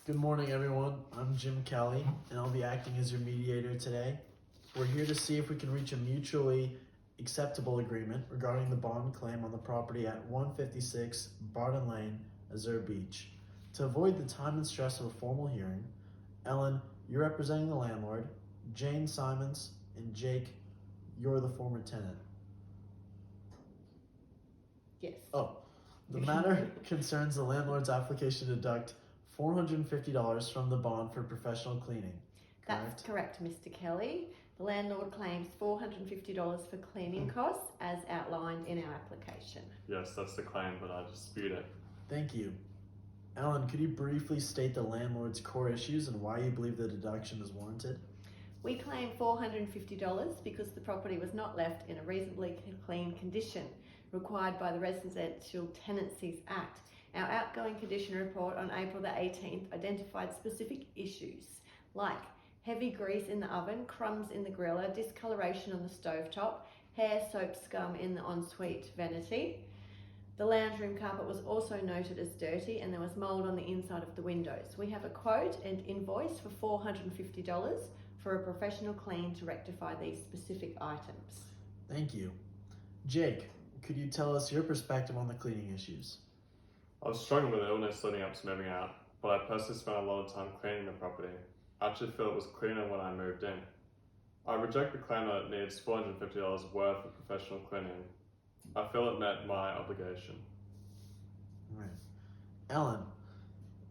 Good morning, everyone. I'm Jim Kelly, and I'll be acting as your mediator today. We're here to see if we can reach a mutually acceptable agreement regarding the bond claim on the property at 156 Barton Lane, Azure Beach. To avoid the time and stress of a formal hearing, Ellen, you're representing the landlord, Jane Simons, and Jake, you're the former tenant. Yes. The matter concerns the landlord's application to deduct $450 from the bond for professional cleaning. That's correct, Mr. Kelly. The landlord claims $450 for cleaning costs as outlined in our application. Yes, that's the claim, but I dispute it. Thank you. Ellen, could you briefly state the landlord's core issues and why you believe the deduction is warranted? We claim $450 because the property was not left in a reasonably clean condition required by the Residential Tenancies Act. Our outgoing condition report on April the 18th identified specific issues like heavy grease in the oven, crumbs in the griller, discoloration on the stovetop, hair soap scum in the ensuite vanity. The lounge room carpet was also noted as dirty and there was mould on the inside of the windows. We have a quote and invoice for $450 for a professional clean to rectify these specific items. Thank you. Jake, could you tell us your perspective on the cleaning issues? I was struggling with illness leading up to moving out, but I personally spent a lot of time cleaning the property. I actually feel it was cleaner when I moved in. I reject the claim that it needs $450 worth of professional cleaning. I feel it met my obligation. All right. Ellen,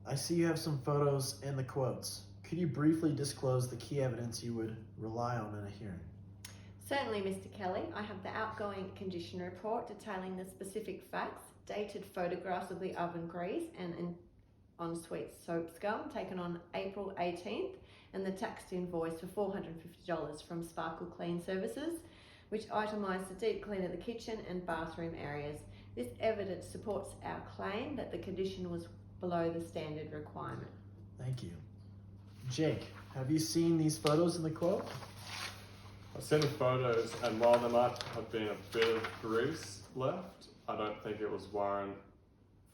I see you have some photos and the quotes. Could you briefly disclose the key evidence you would rely on in a hearing? Certainly, Mr. Kelly. I have the outgoing condition report detailing the specific facts, dated photographs of the oven grease and an ensuite soap scum taken on April 18th, and the taxed invoice for $450 from Sparkle Clean Services, which itemised the deep clean of the kitchen and bathroom areas. This evidence supports our claim that the condition was below the standard requirement. Thank you. Jake, have you seen these photos in the quote? I've seen the photos, and while there might have been a bit of grease left, I don't think it was warrant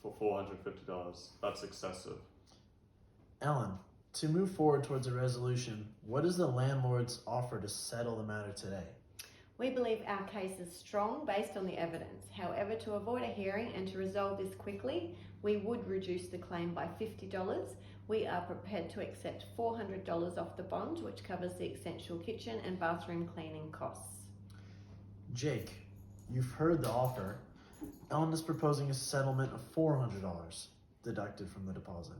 for $450. That's excessive. Ellen, to move forward towards a resolution, what is the landlord's offer to settle the matter today? We believe our case is strong based on the evidence. However, to avoid a hearing and to resolve this quickly, we would reduce the claim by $50. We are prepared to accept $400 off the bond, which covers the essential kitchen and bathroom cleaning costs. Jake, you've heard the offer. Ellen is proposing a settlement of $400 deducted from the deposit.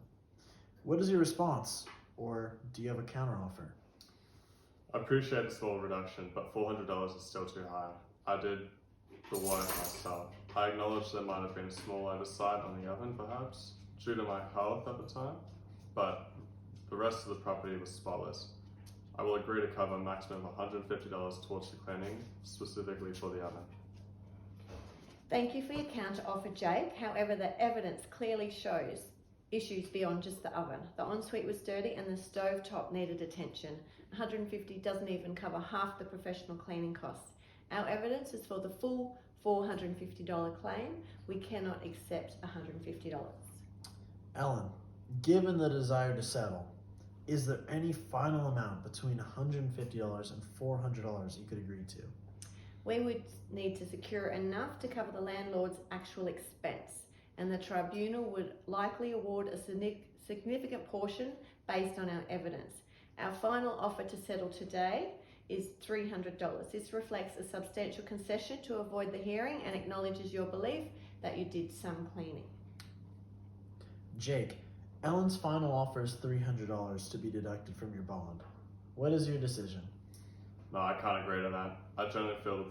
What is your response, or do you have a counteroffer? I appreciate a small reduction, but $400 is still too high. I did the work myself. I acknowledge there might have been a small oversight on the oven, perhaps, due to my health at the time, but the rest of the property was spotless. I will agree to cover a maximum of $150 towards the cleaning, specifically for the oven. Thank you for your counter-offer, Jake. However, the evidence clearly shows issues beyond just the oven. The ensuite was dirty and the stove top needed attention. $150 doesn't even cover half the professional cleaning costs. Our evidence is for the full $450 claim. We cannot accept $150. Ellen, given the desire to settle, is there any final amount between $150 and $400 you could agree to? We would need to secure enough to cover the landlord's actual expense, and the tribunal would likely award a significant portion based on our evidence. Our final offer to settle today is $300. This reflects a substantial concession to avoid the hearing and acknowledges your belief that you did some cleaning. Jake, Ellen's final offer is $300 to be deducted from your bond. What is your decision? No, I can't agree to that. I generally feel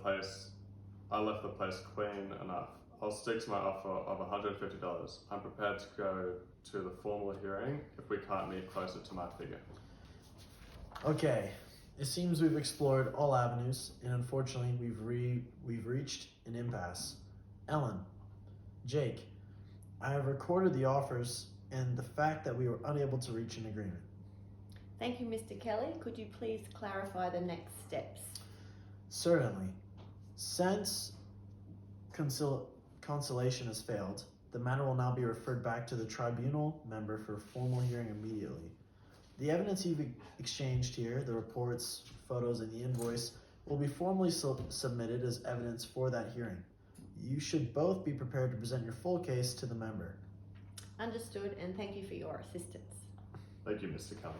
I left the place clean enough. I'll stick to my offer of $150. I'm prepared to go to the formal hearing if we can't meet closer to my figure. Okay, it seems we've explored all avenues, and unfortunately we've reached an impasse. Ellen, Jake, I have recorded the offers and the fact that we were unable to reach an agreement. Thank you, Mr. Kelly. Could you please clarify the next steps? Certainly. Since consolation has failed, The matter will now be referred back to the tribunal member for formal hearing immediately. The evidence you've exchanged here, the reports, photos, and the invoice, will be formally submitted as evidence for that hearing. You should both be prepared to present your full case to the member. Understood, and thank you for your assistance. Thank you, Mr. Kelly.